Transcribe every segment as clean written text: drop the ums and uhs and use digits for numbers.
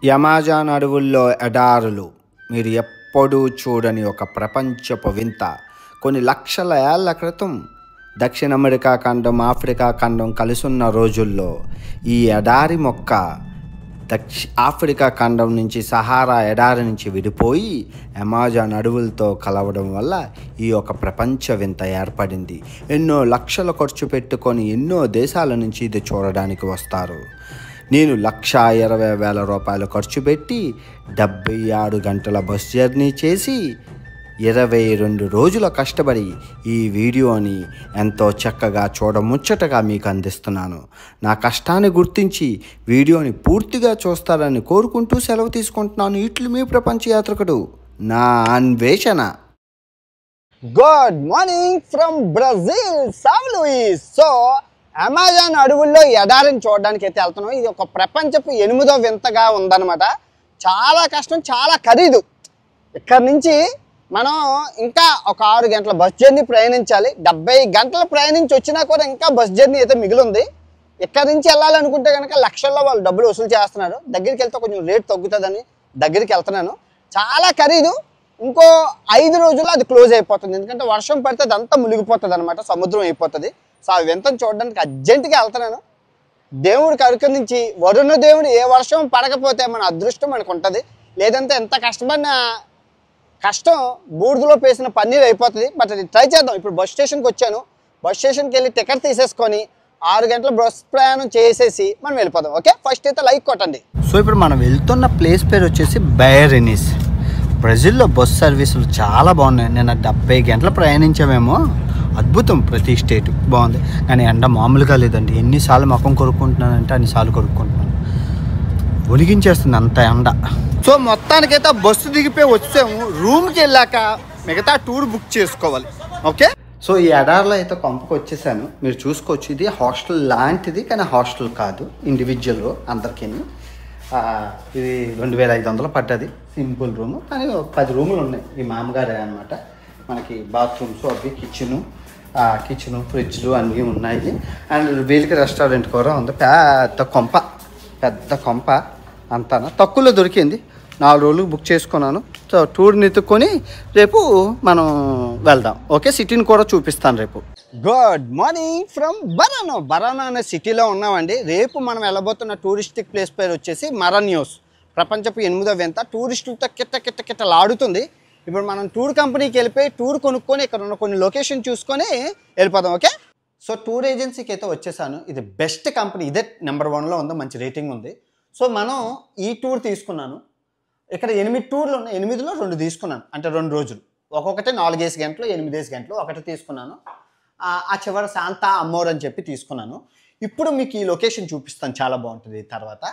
Amazon అడవుల్లో ఎడారులు మీరు ఎప్పుడూ చూడని ఒక ప్రపంచపు వింత. కొన్ని లక్షల ఏళ్ల క్రితం దక్షిణ అమెరికా ఖండం, ఆఫ్రికా ఖండం కలిసున్న రోజుల్లో ఈ ఎడారి మొక్క ఆఫ్రికా ఖండం నుంచి, సహారా ఎడారి నుంచి విడిపోయి అమెజాన్ అడవులతో కలవడం వల్ల ఈ యొక్క ప్రపంచ వింత ఏర్పడింది. ఎన్నో లక్షలు ఖర్చు పెట్టుకొని ఎన్నో దేశాల నుంచి ఇది చూడడానికి వస్తారు. నేను 1,20,000 రూపాయలు ఖర్చు పెట్టి 76 గంటల బస్ జర్నీ చేసి 22 రోజుల కష్టపడి ఈ వీడియోని ఎంతో చక్కగా చూడముచ్చటగా మీకు అందిస్తున్నాను. నా కష్టాన్ని గుర్తించి వీడియోని పూర్తిగా చూస్తారని కోరుకుంటూ సెలవు తీసుకుంటున్నాను. ఇట్లు మీ ప్రపంచ యాత్రికుడు నా అన్వేషణ. Good morning from Brazil, San Luis. So Amazon అడవుల్లో ఎడారిని చూడడానికి అయితే వెళ్తున్నాం. ఇది ఒక ప్రపంచపు 8వ వింతగా ఉందన్నమాట. చాలా కష్టం, చాలా ఖరీదు. ఇక్కడ నుంచి మనం ఇంకా ఒక 6 గంటల బస్ జర్నీ ప్రయాణించాలి. 70 గంటలు ప్రయాణించి వచ్చినా కూడా ఇంకా బస్ జర్నీ అయితే మిగిలింది. ఇక్కడ నుంచి వెళ్ళాలనుకుంటే కనుక లక్షల్లో వాళ్ళు డబ్బులు వసూలు చేస్తున్నారు. దగ్గరికి వెళ్తే కొంచెం రేట్ తగ్గుతుందని దగ్గరికి వెళ్తున్నాను. చాలా ఖరీదు. ఇంకో 5 రోజుల్లో అది క్లోజ్ అయిపోతుంది. ఎందుకంటే వర్షం పడితే అదంతా మునిగిపోతుంది అనమాట, సముద్రం అయిపోతుంది. సో ఆ వింతను చూడడానికి అర్జెంటుగా వెళ్తున్నాను. దేవుడి కరుక నుంచి వరుణ దేవుడు ఏ వర్షం పడకపోతే మన అదృష్టం మనకు ఉంటుంది. లేదంటే ఎంత కష్టపడిన కష్టం బూడిదలో పేసిన పన్నీర్ అయిపోతుంది. బట్ అది ట్రై చేద్దాం. ఇప్పుడు బస్ స్టేషన్కి వచ్చాను. బస్ స్టేషన్కి వెళ్ళి టికెట్ తీసేసుకొని 6 గంటల బస్ ప్రయాణం చేసేసి మనం వెళ్ళిపోదాం. ఓకే, ఫస్ట్ అయితే లైక్ కొట్టండి. సో ఇప్పుడు మనం వెళ్తున్న ప్లేస్ పేరు వచ్చేసి బయరెనిస్. బ్రెజిల్లో బస్ సర్వీసులు చాలా బాగున్నాయి. నేను 70 గంటలు ప్రయాణించామేమో. అద్భుతం, ప్రతి స్టేట్ బాగుంది. కానీ ఎండ మామూలుగా లేదండి. ఎన్నిసార్లు ముఖం కొరుక్కుంటున్నానంటే అన్నిసార్లు కొరుక్కుంటున్నాను. ఒలిగించేస్తుంది అంత ఎండ. సో మొత్తానికైతే బస్సు దిగిపోయి వచ్చాము. రూమ్కి వెళ్ళాక మిగతా టూర్ బుక్ చేసుకోవాలి. ఓకే, సో ఈ ఎడారిలో అయితే కొంపకు వచ్చేసాను. మీరు చూసుకోవచ్చు, ఇది హాస్టల్ లాంటిది కానీ హాస్టల్ కాదు, ఇండివిజువల్ అందరికీ. ఇది 2,500 పడ్డది సింపుల్ రూము. కానీ 10 రూములు ఉన్నాయి. ఈ మామగారే అనమాట. మనకి బాత్రూమ్స్, అవి కిచెను, ఫ్రిడ్జ్లు అన్నీ ఉన్నాయి. అండ్ వీళ్ళకి రెస్టారెంట్ కూడా ఉంది. పెద్ద కొంప అంతా తక్కువలో దొరికింది. 4 రోజులు బుక్ చేసుకున్నాను. సో టూర్ని ఎత్తుక్కొని రేపు మనం వెళ్దాం. ఓకే, సిటీని కూడా చూపిస్తాను రేపు. గుడ్ మార్నింగ్ ఫ్రమ్ బరానా అనే సిటీలో ఉన్నామండి. రేపు మనం వెళ్ళబోతున్న టూరిస్టిక్ ప్లేస్ పేరు వచ్చేసి మరాన్యోస్. ప్రపంచపు 8వ వింత. టూరిస్టులతో కిట్టలాడుతుంది. ఇప్పుడు మనం టూర్ కంపెనీకి వెళ్ళిపోయి టూర్ కొనుక్కొని ఇక్కడ ఉన్న కొన్ని లొకేషన్ చూసుకొని వెళ్ళిపోదాం. ఓకే, సో టూర్ ఏజెన్సీకి అయితే వచ్చేసాను. ఇది బెస్ట్ కంపెనీ, ఇదే నెంబర్ 1లో ఉంది, మంచి రేటింగ్ ఉంది. సో మనం ఈ టూర్ తీసుకున్నాను. ఇక్కడ 8 టూర్లు ఉన్నాయి. 8లో 2 తీసుకున్నాను. అంటే 2 రోజులు, ఒక్కొక్కటి 4 గంటలు, 8 గంటలు ఒకటి తీసుకున్నాను. ఆ చివరి శాంతా అమ్మోర్ అని చెప్పి తీసుకున్నాను. ఇప్పుడు మీకు ఈ లొకేషన్ చూపిస్తాను, చాలా బాగుంటుంది. తర్వాత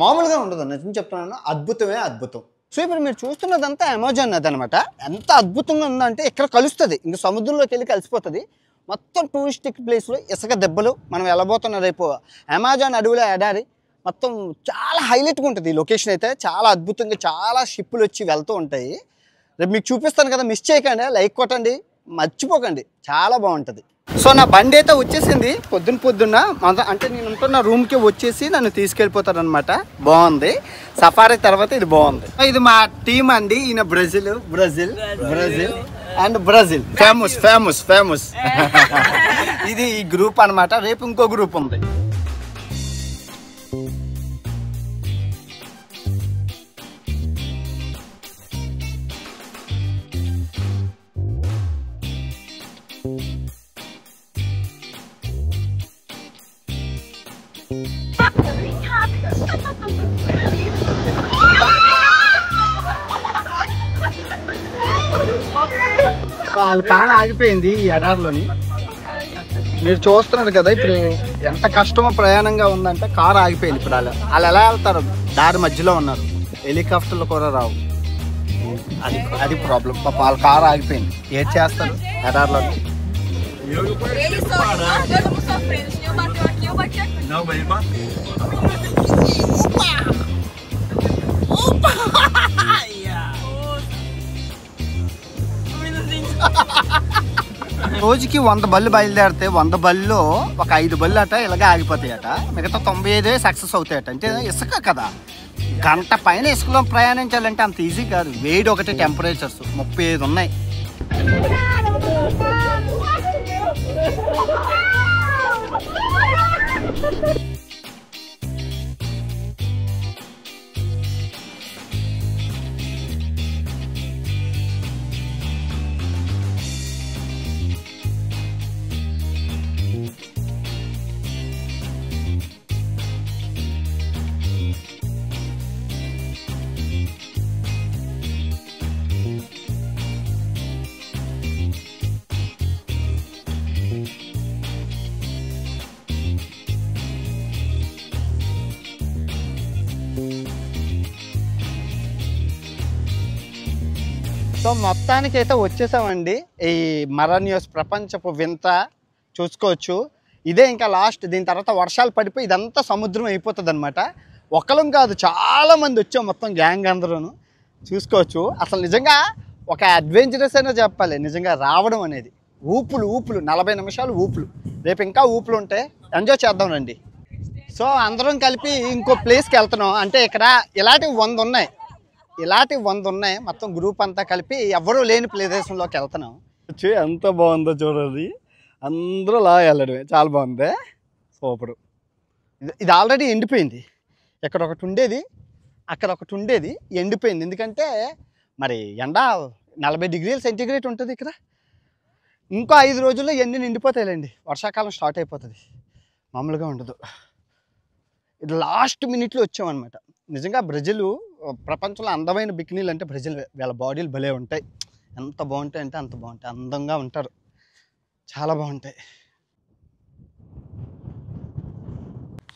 మామూలుగా ఉండదు, నిజం చెప్తున్నాను, అద్భుతమే అద్భుతం. సో ఇప్పుడు మీరు చూస్తున్నదంతా అమెజాన్ నది అనమాట. ఎంత అద్భుతంగా ఉందంటే ఇక్కడ కలుస్తుంది, ఇంకా సముద్రంలోకి వెళ్ళి కలిసిపోతుంది. మొత్తం టూరిస్టిక్ ప్లేస్లో ఇసుక దెబ్బలు. మనం వెళ్ళబోతున్న రేపు అమెజాన్ అడవుల ఎడారి. మొత్తం చాలా హైలైట్గా ఉంటుంది ఈ లొకేషన్ అయితే. చాలా అద్భుతంగా, చాలా షిప్పులు వచ్చి వెళ్తూ ఉంటాయి. రేపు మీకు చూపిస్తాను కదా, మిస్ చేయకండి, లైక్ కొట్టండి, మర్చిపోకండి, చాలా బాగుంటుంది. సో నా బండి అయితే వచ్చేసింది పొద్దున్న. అంటే నేను ఉంటున్న రూమ్కి వచ్చేసి నన్ను తీసుకెళ్ళిపోతారు అనమాట. బాగుంది. సఫారీ తర్వాత ఇది బాగుంది. ఇది మా టీం అండి. ఈయన బ్రెజిల్ అండ్ బ్రెజిల్ ఫేమస్. ఇది ఈ గ్రూప్ అనమాట. రేపు ఇంకో గ్రూప్ ఉంది. వాళ్ళ కారు ఆగిపోయింది ఈ ఎడారిలోని. మీరు చూస్తున్నారు కదా, ఇప్పుడు ఎంత కష్టమో ప్రయాణంగా ఉందంటే కారు ఆగిపోయింది. ఇప్పుడు వాళ్ళు ఎలా వెళ్తారు? దారి మధ్యలో ఉన్నారు. హెలికాప్టర్లు కూడా రావు. అది ప్రాబ్లం. పాప వాళ్ళ కారు ఆగిపోయింది. ఏం చేస్తారు ఎడారిలోని? రోజుకి 100 బళ్ళు బయలుదేరితే 100 బళ్ళలో ఒక 5 బళ్ళు అట ఇలాగే ఆగిపోతాయట, మిగతా 95 సక్సెస్ అవుతాయట. అంటే ఇసుక కదా, గంట పైన ఇసుకలో ప్రయాణించాలంటే అంత ఈజీ కాదు. వేడి ఒకటి, టెంపరేచర్స్ 35 ఉన్నాయి. సో మొత్తానికి అయితే వచ్చేసామండి. ఈ మరన్యూస్ ప్రపంచపు వింత చూసుకోవచ్చు. ఇదే ఇంకా లాస్ట్. దీని తర్వాత వర్షాలు పడిపోయి ఇదంతా సముద్రం అయిపోతుంది అనమాట. ఒకళ్ళం కాదు, చాలా మంది వచ్చాం, మొత్తం గ్యాంగ్ అందరూను. చూసుకోవచ్చు. అసలు నిజంగా ఒక అడ్వెంచరస్ అయినా చెప్పాలి నిజంగా రావడం అనేది. ఊపులు 40 నిమిషాలు ఊపులు. రేపు ఇంకా ఊపులు ఉంటాయి, ఎంజాయ్ చేద్దాం రండి. సో అందరం కలిపి ఇంకో ప్లేస్కి వెళ్తున్నాం. అంటే ఇక్కడ ఇలాంటివి 100 ఉన్నాయి, మొత్తం గ్రూప్ అంతా కలిపి ఎవరూ లేని ప్రదేశంలోకి వెళ్తున్నాం. వచ్చి ఎంత బాగుందో చూడండి, అందరూ లా వెళ్ళడమే. చాలా బాగుంది, సూపరు. ఇది ఆల్రెడీ ఎండిపోయింది. ఇక్కడ ఒకటి ఉండేది, అక్కడ ఒకటి ఉండేది, ఎండిపోయింది. ఎందుకంటే మరి ఎండ 40 డిగ్రీల సెంటీగ్రేడ్ ఉంటుంది ఇక్కడ. ఇంకో 5 రోజుల్లో ఎన్ని నిండిపోతాయిలేండి. వర్షాకాలం స్టార్ట్ అయిపోతుంది, మామూలుగా ఉండదు. ఇది లాస్ట్ మినిట్లో వచ్చామన్నమాట. నిజంగా బ్రెజిల్ ప్రపంచంలో అందమైన బికినీలు అంటే బ్రెజిల్. వీళ్ళ బాడీలు భలే ఉంటాయి. ఎంత బాగుంటాయి అంటే అంత బాగుంటాయి, అందంగా ఉంటారు, చాలా బాగుంటాయి.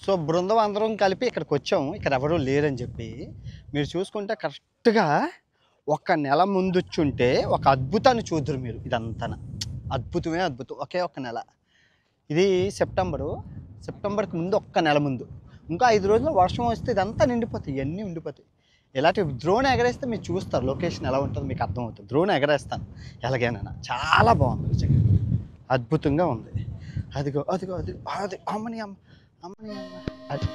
సో బృందం అందరం కలిపి ఇక్కడికి వచ్చాము. ఇక్కడ ఎవరూ లేరని చెప్పి మీరు చూసుకుంటే కరెక్ట్గా 1 నెల ముందు వచ్చుంటే ఒక అద్భుతాన్ని చూద్దరు మీరు. ఇదంతా అద్భుతమే అద్భుతం. ఒకే 1 నెల. ఇది సెప్టెంబర్కి ముందు 1 నెల ముందు. ఇంకా 5 రోజుల్లో వర్షం వస్తే ఇదంతా నిండిపోతాయి, ఇవన్నీ ఉండిపోతాయి. ఇలాంటి డ్రోన్ ఎగరేస్తే మీరు చూస్తారు లొకేషన్ ఎలా ఉంటుందో మీకు అర్థమవుతుంది. డ్రోన్ ఎగరేస్తాను ఎలాగైనా. చాలా బాగుంది నిజంగా, అద్భుతంగా ఉంది. అదిగో అదిగో అది అది అమ్మని అమ్మ అమ్మని అమ్మ అది.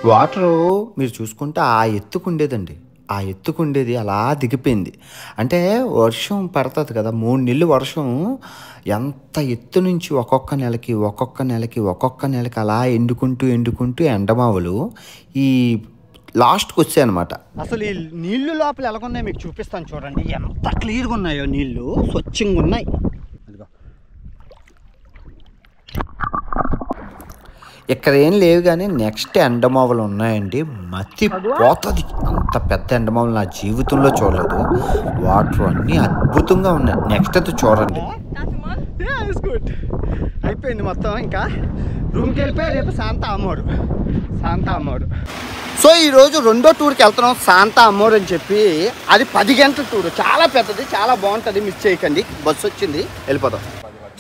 వాటరు మీరు చూసుకుంటే ఆ ఎత్తుకుండేదండి, ఆ ఎత్తుకుండేది అలా దిగిపోయింది. అంటే వర్షం పడుతుంది కదా, 3 నెలలు వర్షం ఎంత ఎత్తు నుంచి ఒక్కొక్క నెలకి అలా ఎండుకుంటూ ఎండమావులు ఈ లాస్ట్కి వచ్చాయన్నమాట. అసలు ఈ నీళ్లు లోపల ఎలాగున్నాయి మీకు చూపిస్తాను చూడండి. ఎంత క్లియర్గా ఉన్నాయో నీళ్లు, స్వచ్ఛంగా ఉన్నాయి. ఇక్కడ ఏం లేవు కానీ నెక్స్ట్ ఎండమావులు ఉన్నాయండి, మతిపోతుంది. అంత పెద్ద ఎండమావులు నా జీవితంలో చూడలేదు. వాటర్ అన్నీ అద్భుతంగా ఉన్నాయి. నెక్స్ట్ అయితే చూడండి. అయిపోయింది మొత్తం. ఇంకా రూమ్కి వెళ్ళిపోయి రేపు శాంతా అమ్మోరు. సో ఈరోజు 2వ టూర్కి వెళ్తున్నాం, శాంతా అమ్మోరు అని చెప్పి. అది 10 గంటల టూర్, చాలా పెద్దది, చాలా బాగుంటుంది. మిస్ చేయకండి. బస్సు వచ్చింది, వెళ్ళిపోతాం.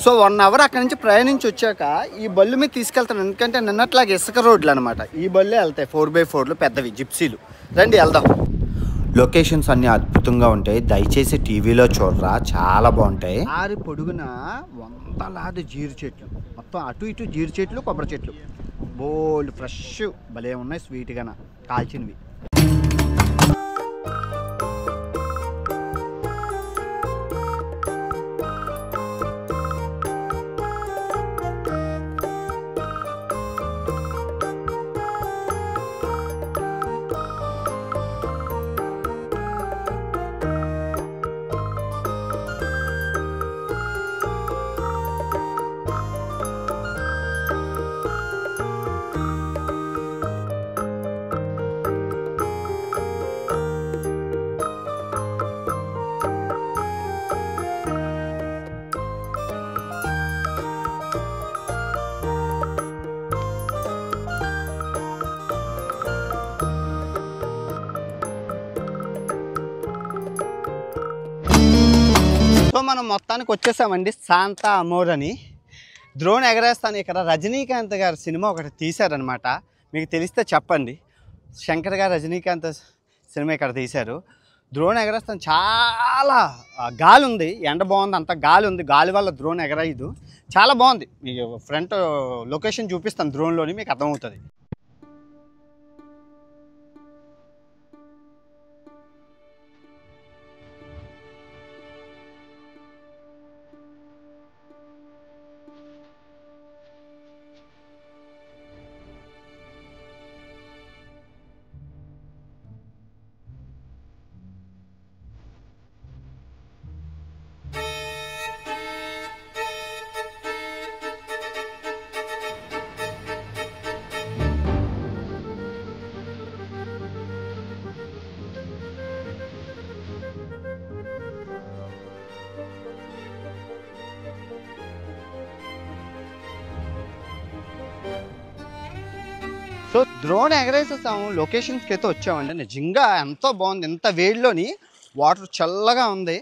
సో 1 అవర్ అక్కడి నుంచి ప్రయాణించి వచ్చాక ఈ బళ్ళు మీద తీసుకెళ్తాను. ఎందుకంటే నిన్నట్లాగా ఇసుక రోడ్లు అనమాట. ఈ బళ్ళే వెళ్తాయి, 4x4లు పెద్దవి, జిప్సీలు. రండి వెళ్దాం. లొకేషన్స్ అన్నీ అద్భుతంగా ఉంటాయి. దయచేసి టీవీలో చూడరా, చాలా బాగుంటాయి. ఆరి పొడుగున 100లాది జీరు చెట్లు, మొత్తం అటు ఇటు జీరు చెట్లు, కొబ్బరి చెట్లు, బోల్డ్ ఫ్రెష్ భలే ఉన్నాయి, స్వీట్గా కాల్చినవి. మనం మొత్తానికి వచ్చేసామండి శాంతా అమోర్ అని. డ్రోన్ ఎగరేస్తాను. ఇక్కడ రజనీకాంత్ గారి సినిమా ఒకటి తీశారనమాట. మీకు తెలిస్తే చెప్పండి. శంకర్ గారు రజనీకాంత్ సినిమా ఇక్కడ తీశారు. డ్రోన్ ఎగరేస్తాను. చాలా గాలి ఉంది, ఎండ బాగుంది, అంత గాలి ఉంది. గాలి వల్ల డ్రోన్ ఎగరేయదు. చాలా బాగుంది. మీకు ఫ్రంట్ లొకేషన్ చూపిస్తాను డ్రోన్లోని, మీకు అర్థమవుతుంది. So drone ఎగరేసేసాము. లొకేషన్స్కి అయితే వచ్చామండి. నిజంగా ఎంతో బాగుంది. ఎంత వేడిలోని వాటర్ చల్లగా ఉంది.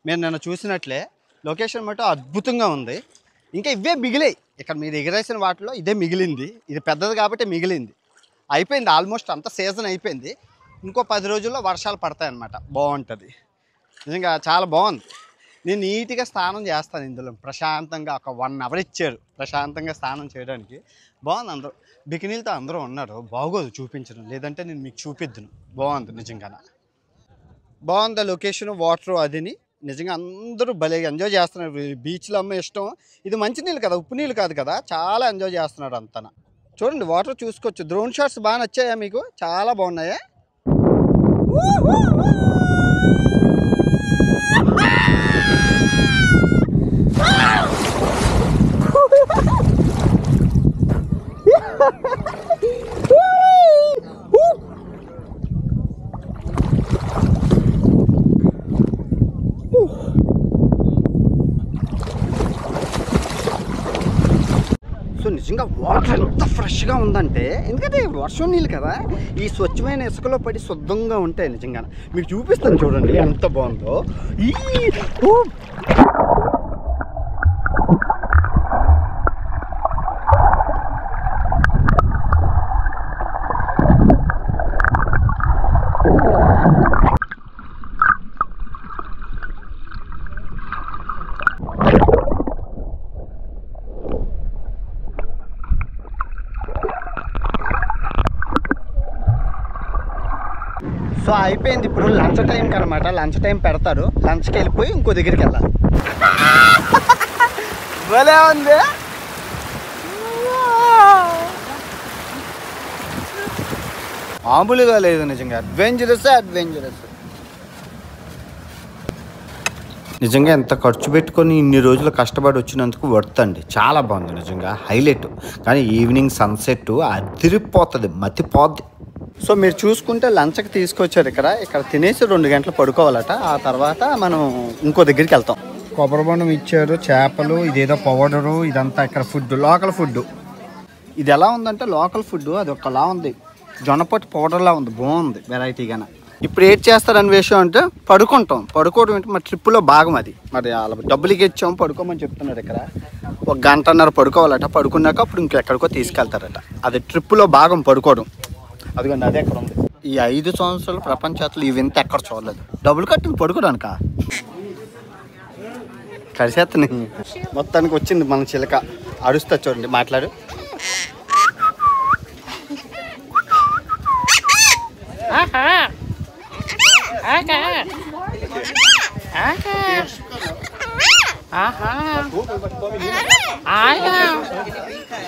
మీరు నన్ను చూసినట్లే లొకేషన్ మటు అద్భుతంగా ఉంది. ఇంకా ఇవే మిగిలాయి. ఇక్కడ మీరు ఎగరేసిన వాటిలో ఇదే మిగిలింది. ఇది పెద్దది కాబట్టి మిగిలింది. అయిపోయింది, ఆల్మోస్ట్ అంత సీజన్ అయిపోయింది. ఇంకో 10 రోజుల్లో వర్షాలు పడతాయి అన్నమాట. బాగుంటుంది. నిజంగా చాలా బాగుంది. నేను నీట్గా స్నానం చేస్తాను ఇందులో. ప్రశాంతంగా ఒక 1 అవర్ ఇచ్చారు ప్రశాంతంగా స్నానం చేయడానికి. బాగుంది. అందరూ బికినీలతో అందరూ ఉన్నారు. బాగోదు చూపించడం, లేదంటే నేను మీకు చూపిద్దును. బాగుంది నిజంగా. బాగుంది లొకేషన్, వాటర్ అదిని. నిజంగా అందరూ భలే ఎంజాయ్ చేస్తున్నారు. బీచ్లో అమ్మ ఇష్టం. ఇది మంచి నీళ్ళు కదా, ఉప్పు నీళ్ళు కాదు కదా. చాలా ఎంజాయ్ చేస్తున్నారు అంతా. చూడండి వాటర్ చూసుకోవచ్చు. డ్రోన్ షాట్స్ బాగా నచ్చాయా మీకు? చాలా బాగున్నాయా? సో నిజంగా వాటర్ ఎంత ఫ్రెష్గా ఉందంటే, ఎందుకంటే వర్షం నీళ్ళు కదా, ఈ స్వచ్ఛమైన ఇసుకలో పడి శుద్ధంగా ఉంటాయి. నిజంగా మీకు చూపిస్తాను చూడండి ఎంత బాగుందో. సో అయిపోయింది. ఇప్పుడు లంచ్ టైంకి అనమాట. లంచ్ టైం పెడతారు. లంచ్కి వెళ్ళిపోయి ఇంకో దగ్గరికి వెళ్ళాలి. భలే ఉంది. మామూలుగా లేదు నిజంగా. అడ్వెంచరస్. నిజంగా ఎంత ఖర్చు పెట్టుకొని ఇన్ని రోజులు కష్టపడి వచ్చినందుకు వర్త్ అండి. చాలా బాగుంది నిజంగా, హైలైట్. కానీ ఈవినింగ్ సన్సెట్ అదిరిపోతుంది, మతిపోద్ది. సో మీరు చూసుకుంటే లంచ్కి తీసుకొచ్చారు. ఇక్కడ తినేసి 2 గంటలు పడుకోవాలట. ఆ తర్వాత మనం ఇంకో దగ్గరికి వెళ్తాం. కొబ్బరి బొండం ఇచ్చారు, చేపలు, ఇదేదో పౌడరు, ఇదంతా ఇక్కడ ఫుడ్, లోకల్ ఫుడ్. ఇది ఎలా ఉందంటే లోకల్ ఫుడ్ అది ఒకలా ఉంది. జొన్నపొట్టు పౌడర్లా ఉంది. బాగుంది వెరైటీగానే. ఇప్పుడు ఏం చేస్తారని విషయం అంటే పడుకోవడం అంటే మా ట్రిప్పులో భాగం అది. మరి అలా డబ్బులకి ఇచ్చాము, పడుకోమని చెప్తున్నారు. ఇక్కడ 1 గంటన్నర పడుకోవాలట. పడుకున్నాక అప్పుడు ఇంకెక్కడికో తీసుకెళ్తారట. అది ట్రిప్పులో భాగం పడుకోవడం. అదిగోండి అదే అక్కడ ఉంది. ఈ 5 సంవత్సరాలు ప్రపంచంలో ఈ వింత ఎక్కడ చూడలేదు. డబ్బులు కట్టింది పడుకోవడానిక. కరిసేత్తని మొత్తానికి వచ్చింది మన చిలక. అరుస్తా చూడండి, మాట్లాడు.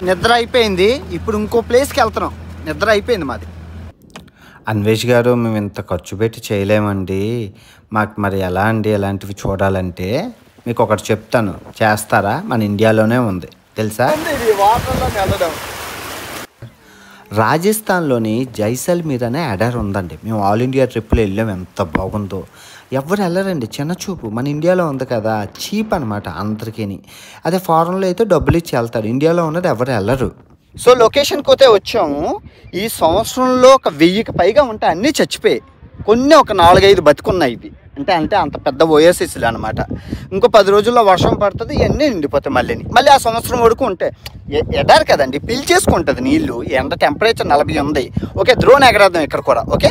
నిద్ర అయిపోయింది. ఇప్పుడు ఇంకో ప్లేస్కి వెళ్తున్నాం. నిద్ర అయిపోయింది మాది. అన్వేష్ గారు, మేము ఇంత ఖర్చు పెట్టి చేయలేమండి. మాకు మరి ఎలా అండి ఇలాంటివి చూడాలంటే? మీకు ఒకటి చెప్తాను, చేస్తారా? మన ఇండియాలోనే ఉంది తెలుసా? రాజస్థాన్లోని జైసల్మీర్ అనే ఎడారి ఉందండి. మేము ఆల్ ఇండియా ట్రిప్లో వెళ్ళాము. ఎంత బాగుందో. ఎవరు వెళ్ళరండి, చిన్న చూపు. మన ఇండియాలో ఉంది కదా, చీప్ అనమాట అందరికీ. అదే ఫారెన్లో అయితే డబ్బులు ఇచ్చి వెళ్తారు. ఇండియాలో ఉన్నది ఎవరు వెళ్ళరు. సో లొకేషన్కి అయితే వచ్చాము. ఈ సంవత్సరంలో ఒక 1000కి పైగా ఉంటే అన్నీ చచ్చిపోయాయి. కొన్ని ఒక 4-5 బతుకున్నాయి. ఇవి అంటే అంటే అంత పెద్ద ఓఎస్ఎస్లు అనమాట. ఇంకో 10 రోజుల్లో వర్షం పడుతుంది, ఇవన్నీ నిండిపోతాయి. మళ్ళీ ఆ సంవత్సరం వరకు ఉంటే ఎడారు కదండి, పిలిచేసుకుంటుంది నీళ్ళు. ఎండ టెంపరేచర్ 40 ఉంది. ఓకే, డ్రోన్ ఎగరేద్దాం ఇక్కడ కూడా. ఓకే,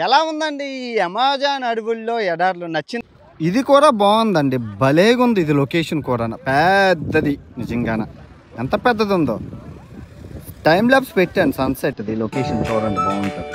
ఎలా ఉందండి ఈ అమెజాన్ అడవుల్లో ఎడార్లు? నచ్చింది. ఇది కూడా బాగుందండి, భలేగా ఉంది. ఇది లొకేషన్ కూడా పెద్దది, నిజంగాన ఎంత పెద్దది ఉందో. టైం ల్యాబ్స్ పెట్టాను సన్సెట్. ఇది లొకేషన్ చూడండి, బాగుంటుంది.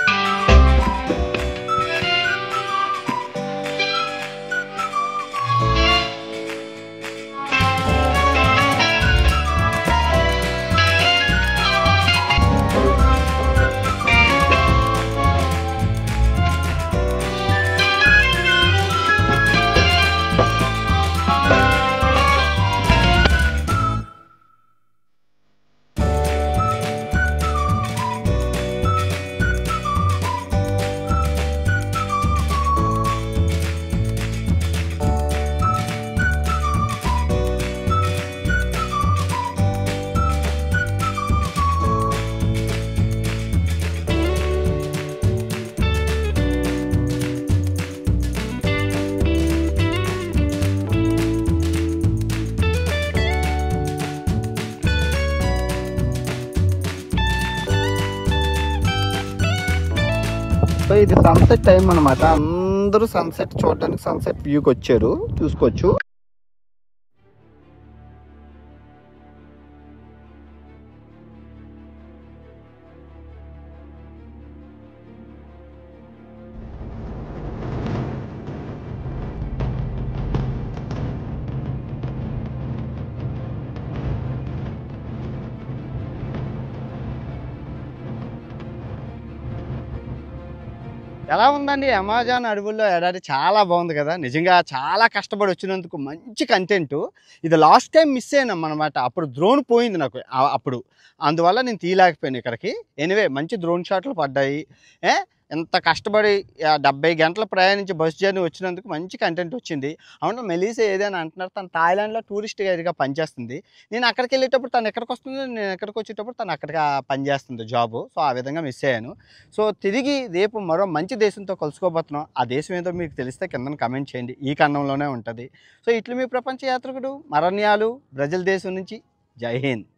సో ఇది సన్సెట్ టైం అనమాట. అందరూ సన్సెట్ చూడడానికి సన్సెట్ వ్యూకి వచ్చారు, చూసుకోవచ్చు. ఎలా ఉందండి అమెజాన్ అడవుల్లో ఎడారి? చాలా బాగుంది కదా, నిజంగా చాలా కష్టపడి వచ్చినందుకు మంచి కంటెంట్. ఇది లాస్ట్ టైం మిస్ అయినాం అనమాట. అప్పుడు డ్రోన్ పోయింది నాకు అప్పుడు, అందువల్ల నేను తీయలేకపోయాను ఇక్కడికి. ఎనివే మంచి డ్రోన్ షాట్లు పడ్డాయి. ఎంత కష్టపడి 70 గంటలు ప్రయాణించి బస్ జర్నీ వచ్చినందుకు మంచి కంటెంట్ వచ్చింది. అవును, మెలీసా ఏదైనా అంటున్నారు, తను థాయిలాండ్లో టూరిస్ట్ గైడ్గా పనిచేస్తుంది. నేను అక్కడికి వెళ్ళేటప్పుడు తను ఎక్కడికి వస్తుంది, నేను ఎక్కడికి వచ్చేటప్పుడు తను అక్కడికి పనిచేస్తుంది జాబు. సో ఆ విధంగా మిస్ అయ్యాను. సో తిరిగి రేపు మరో మంచి దేశంతో కలుసుకోబోతున్నాం. ఆ దేశం ఏదో మీకు తెలిస్తే కింద కమెంట్ చేయండి, ఈ ఖండంలోనే ఉంటుంది. సో ఇట్లు మీ ప్రపంచ యాత్రికుడు మరణ్యాలు బ్రెజిల్ దేశం నుంచి. జై హింద్.